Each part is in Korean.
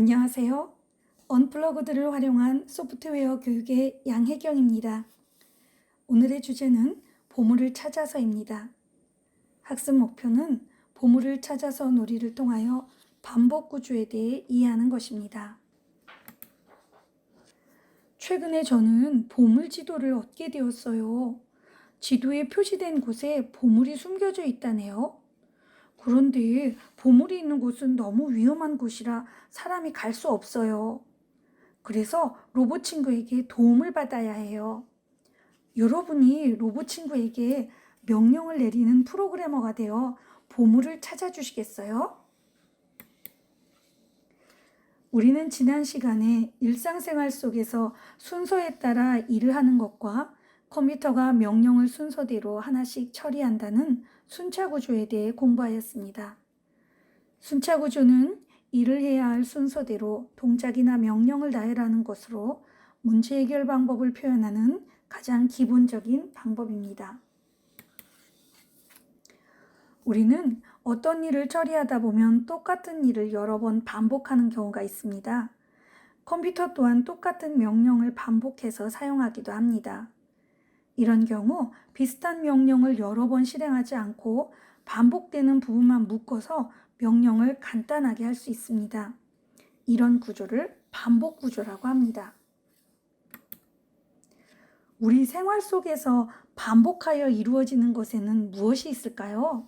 안녕하세요. 언플러그드를 활용한 소프트웨어 교육의 양혜경입니다. 오늘의 주제는 보물을 찾아서입니다. 학습 목표는 보물을 찾아서 놀이를 통하여 반복 구조에 대해 이해하는 것입니다. 최근에 저는 보물 지도를 얻게 되었어요. 지도에 표시된 곳에 보물이 숨겨져 있다네요. 그런데 보물이 있는 곳은 너무 위험한 곳이라 사람이 갈 수 없어요. 그래서 로봇 친구에게 도움을 받아야 해요. 여러분이 로봇 친구에게 명령을 내리는 프로그래머가 되어 보물을 찾아주시겠어요? 우리는 지난 시간에 일상생활 속에서 순서에 따라 일을 하는 것과 컴퓨터가 명령을 순서대로 하나씩 처리한다는 순차구조에 대해 공부하였습니다. 순차구조는 일을 해야 할 순서대로 동작이나 명령을 나열하는 것으로 문제 해결 방법을 표현하는 가장 기본적인 방법입니다. 우리는 어떤 일을 처리하다 보면 똑같은 일을 여러 번 반복하는 경우가 있습니다. 컴퓨터 또한 똑같은 명령을 반복해서 사용하기도 합니다. 이런 경우 비슷한 명령을 여러 번 실행하지 않고 반복되는 부분만 묶어서 명령을 간단하게 할 수 있습니다. 이런 구조를 반복 구조라고 합니다. 우리 생활 속에서 반복하여 이루어지는 것에는 무엇이 있을까요?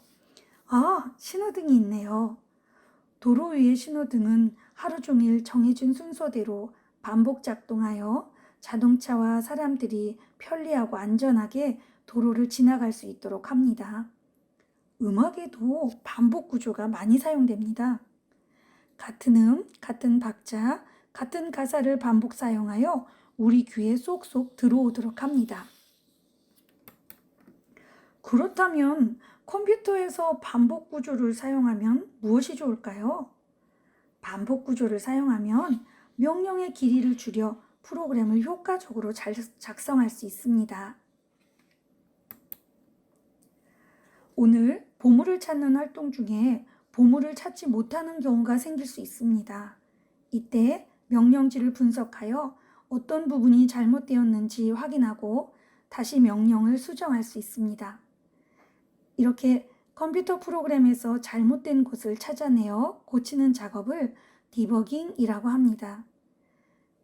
신호등이 있네요. 도로 위의 신호등은 하루 종일 정해진 순서대로 반복 작동하여 자동차와 사람들이 편리하고 안전하게 도로를 지나갈 수 있도록 합니다. 음악에도 반복 구조가 많이 사용됩니다. 같은 같은 박자, 같은 가사를 반복 사용하여 우리 귀에 쏙쏙 들어오도록 합니다. 그렇다면 컴퓨터에서 반복 구조를 사용하면 무엇이 좋을까요? 반복 구조를 사용하면 명령의 길이를 줄여 프로그램을 효과적으로 잘 작성할 수 있습니다. 오늘 보물을 찾는 활동 중에 보물을 찾지 못하는 경우가 생길 수 있습니다. 이때 명령지를 분석하여 어떤 부분이 잘못되었는지 확인하고 다시 명령을 수정할 수 있습니다. 이렇게 컴퓨터 프로그램에서 잘못된 곳을 찾아내어 고치는 작업을 디버깅이라고 합니다.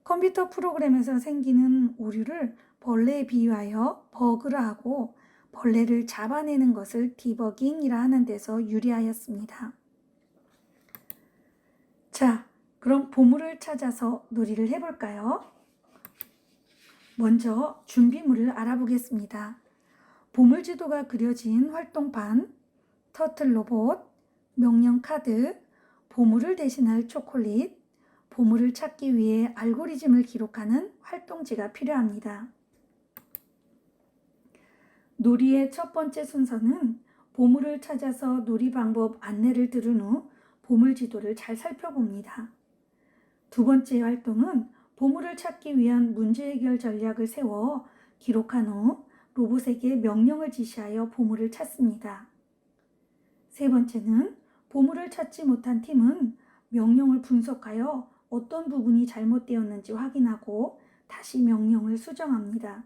컴퓨터 프로그램에서 생기는 오류를 벌레에 비유하여 버그라 하고 벌레를 잡아내는 것을 디버깅이라 하는 데서 유래하였습니다. 자, 그럼 보물을 찾아서 놀이를 해볼까요? 먼저 준비물을 알아보겠습니다. 보물 지도가 그려진 활동판, 터틀 로봇, 명령 카드, 보물을 대신할 초콜릿, 보물을 찾기 위해 알고리즘을 기록하는 활동지가 필요합니다. 놀이의 첫 번째 순서는 보물을 찾아서 놀이 방법 안내를 들은 후 보물 지도를 잘 살펴봅니다. 두 번째 활동은 보물을 찾기 위한 문제 해결 전략을 세워 기록한 후 로봇에게 명령을 지시하여 보물을 찾습니다. 세 번째는 보물을 찾지 못한 팀은 명령을 분석하여 어떤 부분이 잘못되었는지 확인하고 다시 명령을 수정합니다.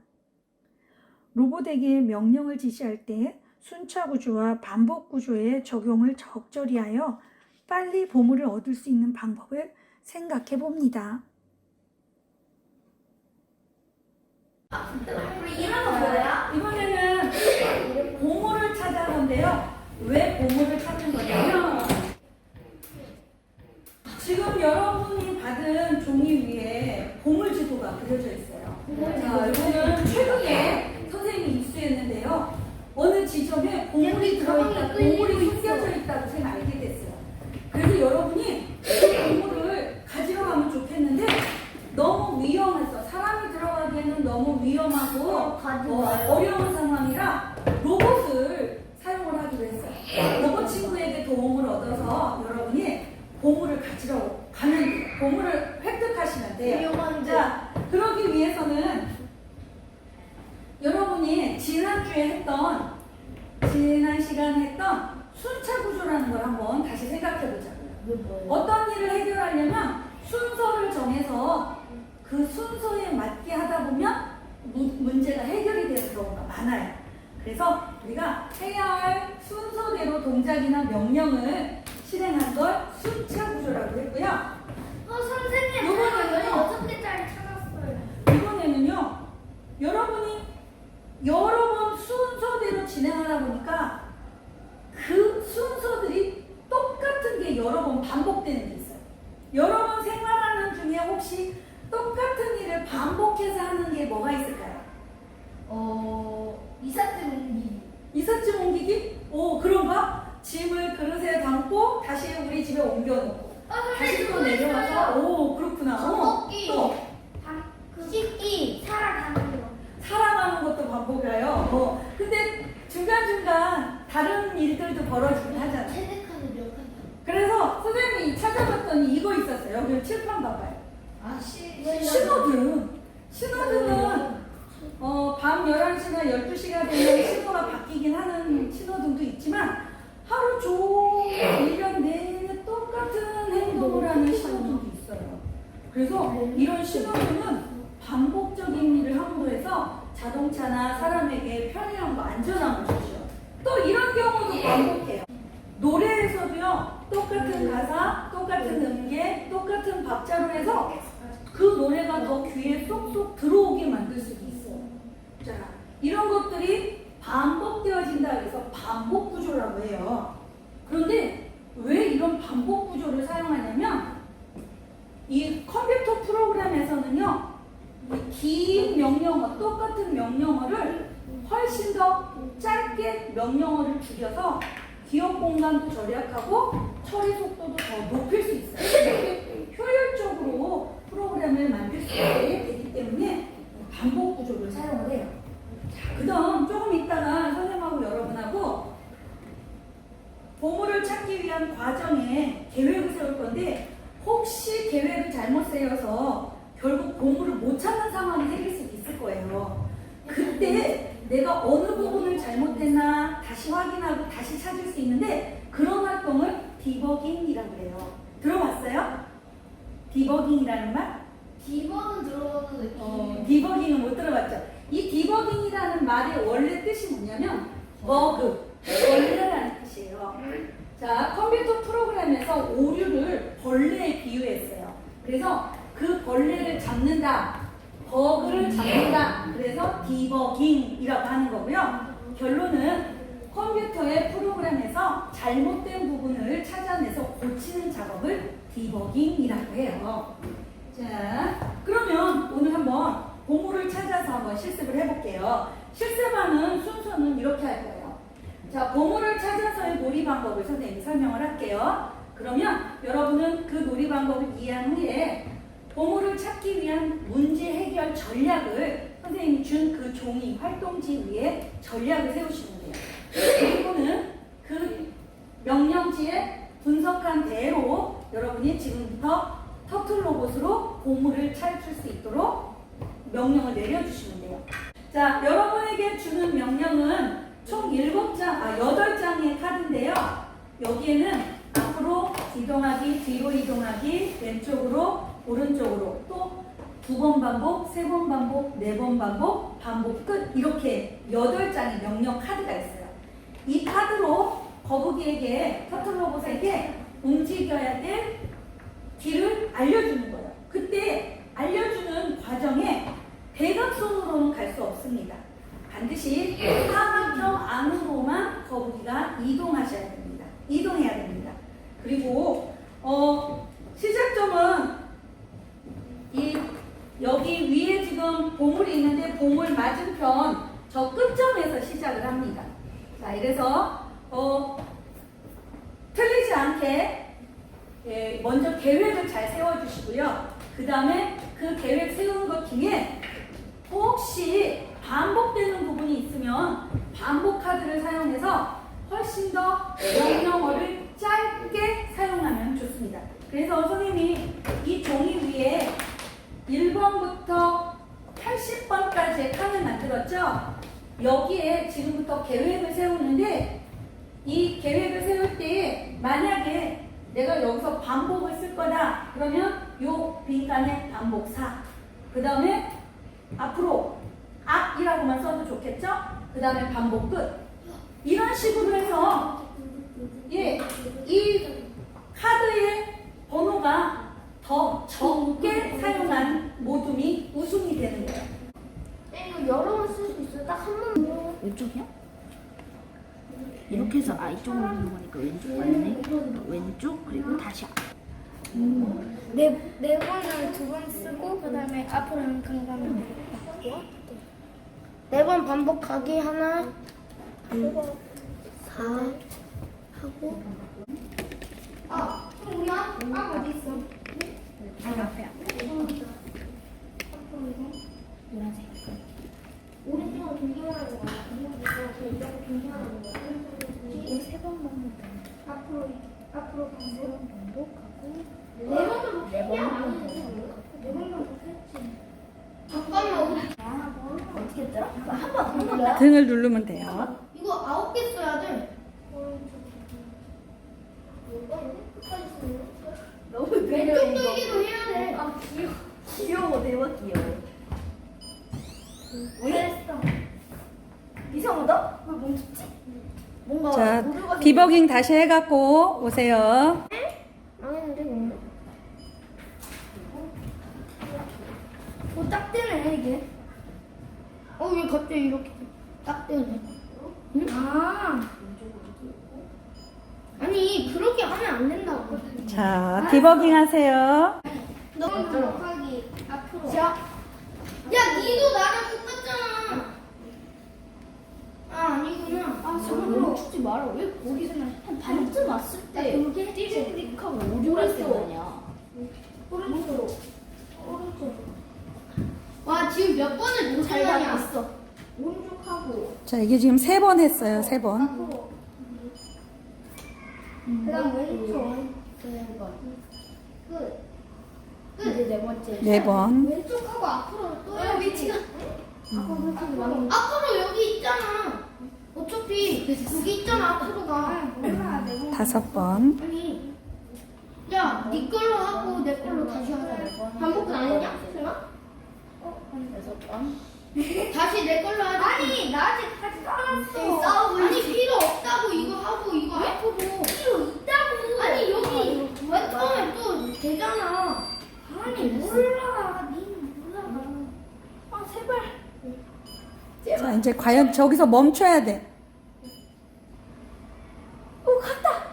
로봇에게 명령을 지시할 때 순차 구조와 반복 구조의 적용을 적절히 하여 빨리 보물을 얻을 수 있는 방법을 생각해 봅니다. 이거는 뭐야? 이번에는 보물을 찾아는데요. 왜 보물을 찾는 거냐면 지금 여러분이 받은 종이 위에 보물 지도가 그려져 있어요. 자, 이거는 최근에 선생님이 입수했는데요. 어느 지점에 보물이 들어있다, 보물이 숨겨져 있다고 제가 알게 됐어요. 그래서 여러분이 그 보물을 가지러 가면 좋겠는데 너무 위험해서 사람이 들어가기에는 너무 위험하고 어려운 상황이라 로봇을 사용을 하기로 했어요. 로봇 친구에게 도움을 얻어서 여러분이 보물을 가지러 가면 돼요. 보물을 획득하시면 돼요. 자, 그러기 위해서는 여러분이 지난 시간에 했던 순차 구조라는 걸 한번 다시 생각해 보자고요. 어떤 일을 해결하려면 순서를 정해서 그 순서에 맞게 하다 보면 문제가 해결이 되는 경우가 많아요. 그래서 우리가 해야 할 순서대로 동작이나 명령을 실행한 걸 순차 구조라고 했고요. 선생님, 이번에는요. 16개짜리 찾았어요. 이번에는요, 여러분이 여러 번 순서대로 진행하다 보니까 그 순서들이 똑같은 게 여러 번 반복되는 게 있어요. 여러 번 생활하는 중에 혹시 똑같은 일을 반복해서 하는 게 뭐가 있을까요? 이삿짐 옮기기. 이삿짐 옮기기? 오, 그런가? 짐을 그릇에 담고 다시 우리 집에 옮겨놓고 다시 또 내려와서, 오, 그렇구나. 밥 먹기. 또 씻기. 살아가는 거. 살아가는 것도 반복해요. 근데 중간중간 다른 일들도 벌어지긴 하잖아요. 체득하는 역할. 그래서 선생님이 찾아봤더니 이거 있었어요. 여기 칠판 봐봐요. 신호등. 신호등은 밤 11시나 12시가 되면 신호가 바뀌긴 하는 신호등도 있지만 하루 종일 1년 내내 똑같은 행동을 하는 신호등도 있어요. 그래서 이런 신호등은 반복적인 일을 함으로 해서 자동차나 사람에게 편리함과 안전함을 주죠. 또 이런 경우도 반복해요. 노래에서도요, 똑같은 가사, 똑같은 음계, 똑같은 박자로 해서 그 노래가 더 귀에 쏙쏙 들어오게 만들 수도 있어요. 자, 이런 것들이 반복되어진다 해서 반복 구조라고 해요. 그런데 왜 이런 반복 구조를 사용하냐면 이 컴퓨터 프로그램에서는요, 긴 명령어, 똑같은 명령어를 훨씬 더 짧게 명령어를 줄여서 기억 공간도 절약하고 처리 속도도 더 높일 수 있어요. 효율적으로 프로그램을 만들 수 있게 되기 때문에 반복 구조를 사용을 해요. 자, 그 다음 조금 있다가 선생님하고 여러분하고 보물을 찾기 위한 과정에 계획을 세울 건데 혹시 계획을 잘못 세워서 결국 보물을 못 찾는 상황이 생길 수도 있을 거예요. 그때 내가 어느 부분을 잘못했나 다시 확인하고 다시 찾을 수 있는데 그런 활동을 디버깅이라고 해요. 들어봤어요? 디버깅이라는 말? 디버는 들어봤는데 디버깅은 못 들어봤죠? 이 디버깅이라는 말의 원래 뜻이 뭐냐면 버그, 벌레라는 뜻이에요. 자, 컴퓨터 프로그램에서 오류를 벌레에 비유했어요. 그래서 그 벌레를 잡는다, 버그를 잡는다. 그래서 디버깅이라고 하는 거고요. 결론은 컴퓨터의 프로그램에서 잘못된 부분을 찾아내서 고치는 작업을 디버깅이라고 해요. 자, 그러면 오늘 한번 보물을 찾아서 한번 실습을 해볼게요. 실습하는 순서는 이렇게 할 거예요. 자, 보물을 찾아서의 놀이 방법을 선생님이 설명을 할게요. 그러면 여러분은 그 놀이 방법을 이해한 후에 보물을 찾기 위한 문제 해결 전략을 선생님이 준 그 종이 활동지 위에 전략을 세우시면 돼요. 그리고는 그 명령지에 분석한 대로 여러분이 지금부터 터틀 로봇으로 보물을 찾을 수 있도록 명령을 내려주시면 돼요. 자, 여러분에게 주는 명령은 총 8장의 카드인데요. 여기에는 앞으로 이동하기, 뒤로 이동하기, 왼쪽으로, 오른쪽으로, 또 2번 반복, 3번 반복, 4번 반복, 반복 끝, 이렇게 8장의 명령 카드가 있어요. 이 카드로 거북이에게, 터틀로봇에게 움직여야 될 길을 알려주는 거예요. 그때 알려주는 과정에 대각선으로는 갈 수 없습니다. 반드시 사각형 안으로만 거북이가 이동하셔야 됩니다. 이동해야 됩니다. 그리고 시작점은 여기 위에 지금 보물이 있는데 보물 맞은편 저 끝점에서 시작을 합니다. 자, 이래서 틀리지 않게 먼저 계획을 잘 세워주시고요. 그 다음에 그 계획 세우는 것 중에 혹시 반복되는 부분이 있으면 반복 카드를 사용해서 훨씬 더 명령어를 짧게 사용하면 좋습니다. 그래서 선생님이 이 종이 위에 1번부터 80번까지의 칸을 만들었죠? 여기에 지금부터 계획을 세우는데 이 계획을 세울 때 만약에 내가 여기서 반복을 쓸 거다 그러면 요 빈칸에 반복 4. 그 다음에 앞으로 앞이라고만 써도 좋겠죠? 그 다음에 반복 끝. 이런 식으로 해서 예, 이 카드의 번호가 더 적게 사용한 모둠이 우승이 되는 거예요. 이거 여러 번 쓸 수 있어요. 딱 한 번. 왼쪽이요? 이렇게 해서 이쪽으로 누는 거니까 왼쪽 맞네. 왼쪽 그리고 다시 앞. 네 번을 두 번 쓰고 그다음에 앞으로는 강가면 되고 4번 반복하기 하나 4 하고 그럼 우리 앞 어디 있어? 앞에 노란색. 오른쪽으로 동경하는 거야. 왼쪽으로 동경하는 거야. 이거 세번 먹는 거. 앞으로 반복. 반복하고 4번도 네 번 하면 돼. 4번 반복했지. 잠깐만 우리 어떻게 했더라? 한번 등을 누르면 돼요. 이거 9개 써야 돼. 너무 왼쪽 돌기도 해야 돼. 아 귀여워 대박 귀여워. 잘했어. 이상하다? 왜 멈췄지? 뭔가 자, 모두가 디버깅 다시 해갖고 오세요. 망했는데 뭔가? 딱 되네 이게. 왜 갑자기 이렇게 딱 되네? 응? 아니 그렇게 하면 안 된다고. 자, 디버깅 하세요. 너무 반복하기 앞으로. 야, 니도 나랑 똑같잖아. 아니구나. 정말 멈추지 마라. 왜 거기서 한 반쯤 왔을 때 띠릭띠릭하고 오류할 때 아니야. 오른쪽으로. 와, 지금 몇 번을 못 잘 살았냐? 봤어. 오른쪽하고 자, 이게 지금 3번 했어요. 3번. 앞으로. 그다음 왼쪽. 끝. 이제 네 번째. 4번. 왼쪽하고 앞으로 또 해야 위치가 앞으로 여기 있잖아. 어차피 여기 있잖아 앞으로가. 5번. 아니, 야, 네 걸로 하고 내 걸로 다시 하자. 반복은 안 했냐? 설마? 6번. 다시 내 걸로 하자. 아니, 나 아직 하지 않았어. 아니, 필요 없다고 이거 하고 이거 앞으로. 필요 있다고. 아니, 여기 왼쪽에 또 되잖아. 아니, 몰라. 니 몰라. 제발. 자, 이제 과연 저기서 멈춰야 돼. 갔다.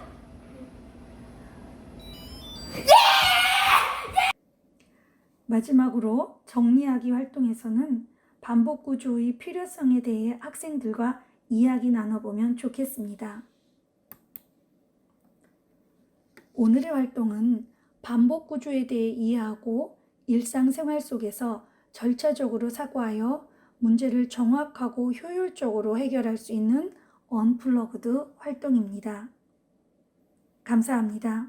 마지막으로 정리하기 활동에서는 반복 구조의 필요성에 대해 학생들과 이야기 나눠보면 좋겠습니다. 오늘의 활동은 반복 구조에 대해 이해하고 일상생활 속에서 절차적으로 사고하여 문제를 정확하고 효율적으로 해결할 수 있는 언플러그드 활동입니다. 감사합니다.